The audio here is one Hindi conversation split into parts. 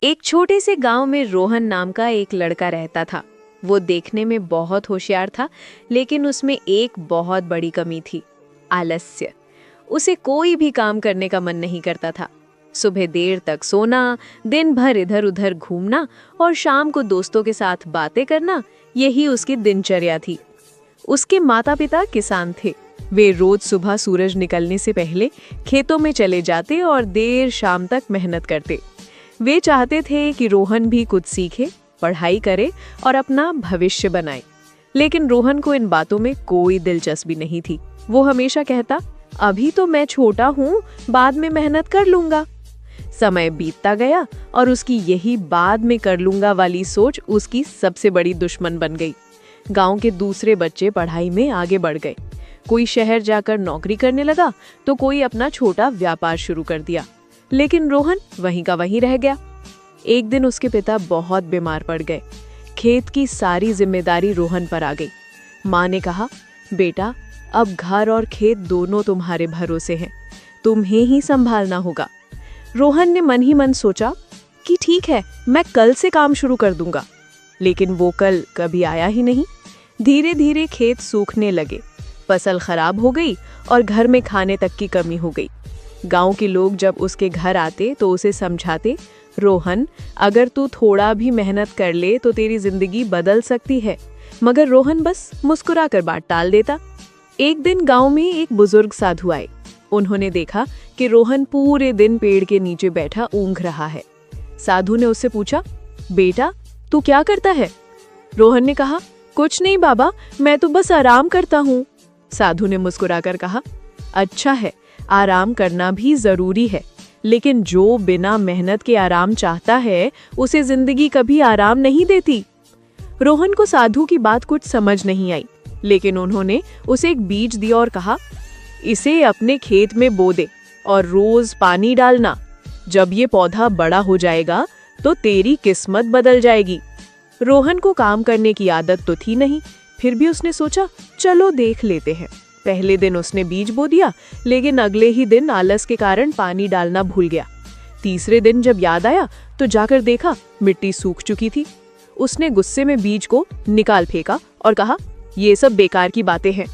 एक छोटे से गांव में रोहन नाम का एक लड़का रहता था। वो देखने में बहुत होशियार था, लेकिन उसमें एक बहुत बड़ी कमी थी, आलस्य। उसे कोई भी काम करने का मन नहीं करता था। सुबह देर तक सोना, दिन भर इधर उधर घूमना और शाम को दोस्तों के साथ बातें करना, यही उसकी दिनचर्या थी। उसके माता पिता किसान थे। वे रोज सुबह सूरज निकलने से पहले खेतों में चले जाते और देर शाम तक मेहनत करते। वे चाहते थे कि रोहन भी कुछ सीखे, पढ़ाई करे और अपना भविष्य बनाए। लेकिन रोहन को इन बातों में कोई दिलचस्पी नहीं थी। वो हमेशा कहता, अभी तो मैं छोटा हूँ, बाद में मेहनत कर लूंगा। समय बीतता गया और उसकी यही बाद में कर लूंगा वाली सोच उसकी सबसे बड़ी दुश्मन बन गई। गांव के दूसरे बच्चे पढ़ाई में आगे बढ़ गए। कोई शहर जाकर नौकरी करने लगा तो कोई अपना छोटा व्यापार शुरू कर दिया, लेकिन रोहन वहीं का वहीं रह गया। एक दिन उसके पिता बहुत बीमार पड़ गए। खेत की सारी जिम्मेदारी रोहन पर आ गई। माँ ने कहा, बेटा, अब घर और खेत दोनों तुम्हारे भरोसे हैं, तुम्हें ही संभालना होगा। रोहन ने मन ही मन सोचा कि ठीक है, मैं कल से काम शुरू कर दूंगा। लेकिन वो कल कभी आया ही नहीं। धीरे धीरे खेत सूखने लगे, फसल खराब हो गई और घर में खाने तक की कमी हो गई। गांव के लोग जब उसके घर आते तो उसे समझाते, रोहन, अगर तू थोड़ा भी मेहनत कर ले तो तेरी जिंदगी बदल सकती है। मगर रोहन बस मुस्कुराकर बात टाल देता। एक दिन गांव में एक बुजुर्ग साधु आए। उन्होंने देखा कि रोहन पूरे दिन पेड़ के नीचे बैठा ऊँघ रहा है। साधु ने उससे पूछा, बेटा, तू क्या करता है? रोहन ने कहा, कुछ नहीं बाबा, मैं तो बस आराम करता हूँ। साधु ने मुस्कुराकर कहा, अच्छा है, आराम करना भी जरूरी है, लेकिन जो बिना मेहनत के आराम चाहता है उसे जिंदगी कभी आराम नहीं देती। रोहन को साधु की बात कुछ समझ नहीं आई, लेकिन उन्होंने उसे एक बीज दिया और कहा, इसे अपने खेत में बो दे और रोज पानी डालना। जब ये पौधा बड़ा हो जाएगा तो तेरी किस्मत बदल जाएगी। रोहन को काम करने की आदत तो थी नहीं, फिर भी उसने सोचा, चलो देख लेते हैं। पहले दिन उसने बीज बो दिया, लेकिन अगले ही दिन आलस के कारण पानी डालना भूल गया। तीसरे दिन जब याद आया तो जाकर देखा मिट्टी सूख चुकी थी। उसने गुस्से में बीज को निकाल फेंका और कहा, ये सब बेकार की बातें हैं।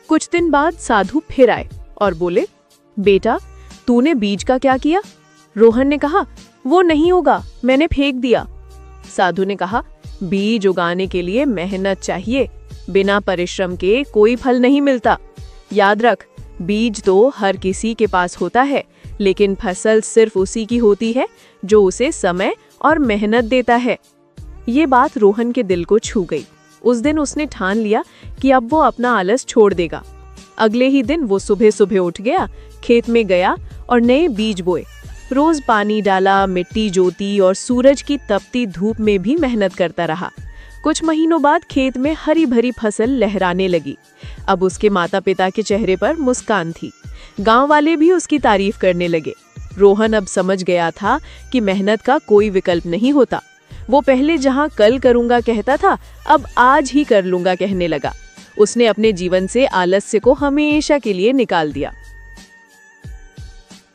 कुछ दिन बाद साधु फिर आए और बोले, बेटा, तूने बीज का क्या किया? रोहन ने कहा, वो नहीं होगा, मैंने फेंक दिया। साधु ने कहा, बीज उगाने के लिए मेहनत चाहिए, बिना परिश्रम के कोई फल नहीं मिलता। याद रख, बीज तो हर किसी के पास होता है, लेकिन फसल सिर्फ उसी की होती है जो उसे समय और मेहनत देता है। ये बात रोहन के दिल को छू गई। उस दिन उसने ठान लिया कि अब वो अपना आलस छोड़ देगा। अगले ही दिन वो सुबह सुबह उठ गया, खेत में गया और नए बीज बोए। रोज पानी डाला, मिट्टी जोती और सूरज की तपती धूप में भी मेहनत करता रहा। कुछ महीनों बाद खेत में हरी भरी फसल लहराने लगी। अब उसके माता पिता के चेहरे पर मुस्कान थी। गांव वाले भी उसकी तारीफ करने लगे। रोहन अब समझ गया था कि मेहनत का कोई विकल्प नहीं होता। वो पहले जहां कल करूंगा कहता था, अब आज ही कर लूंगा कहने लगा। उसने अपने जीवन से आलस्य को हमेशा के लिए निकाल दिया।